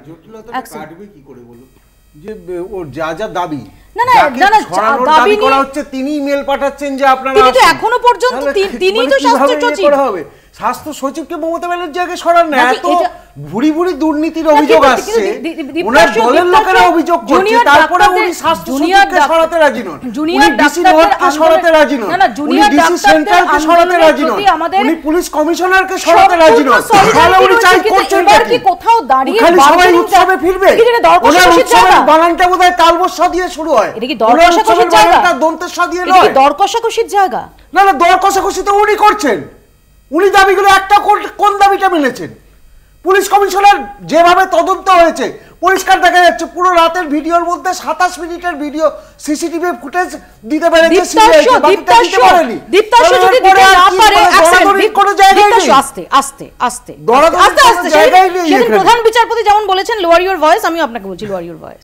জটিলতাটা কাটবে কি করে বলুন? যে ওর যা যা দাবি দাবি করা হচ্ছে, তিনি মেল পাঠাচ্ছেন যে আপনারা তিনি তো এখনো পর্যন্ত তিনিই তো স্বাস্থ্য সচিব। হবে স্বাস্থ্য সচিবকে মমতা ব্যানার্জি আগে সরান না, এত ভুরি ভুরি দুর্নীতির অভিযোগ আসছে, ওনার দলের লোকেরা অভিযোগ করছে, তারপরে উনি স্বাস্থ্য সচিবকে সরাতে রাজি নন, উনি ডিসি নোটকে সরাতে রাজি নন, উনি ডিসি সেন্টারকে সরাতে রাজি নন, উনি পুলিশ কমিশনারকে সরাতে রাজি নন, তাহলে উনি চাই করছেন কি? কোথাও দাঁড়িয়ে খালি সবাই উৎসবে ফিরবে? ওনার উৎসবের বানানটা বোধহয় তালবস্যা দিয়ে শুরু হয়, এটা কি দর কষাকষির জায়গা? দন্তেশ্বর দিয়ে নয়, এটা কি দর কষাকষির জায়গা? না না, দর কষাকষি তো উনি করছেন। উনি দাবিগুলো একটা কোন দাবিটা মেনেছেন? পুলিশ কমিশনার যেভাবে তদন্ত হয়েছে পরিষ্কার দেখা যাচ্ছে, পুরো রাতের ভিডিওর মধ্যে 27 মিনিটের ভিডিও সিসিটিভি ফুটেজ দিতে পেরেছে সিবিআই, বাকিটা দিতে পারেনি। দীপ্তাশু যদি দিতে না পারে, কোনো জায়গায় নেই, আস্তে আস্তে আস্তে আস্তে আস্তে, সেদিন প্রধান বিচারপতি যেমন বলেছেন লোয়ার ইউর ভয়েস, আমি আপনাকে বলছি লোয়ার ইউর ভয়েস।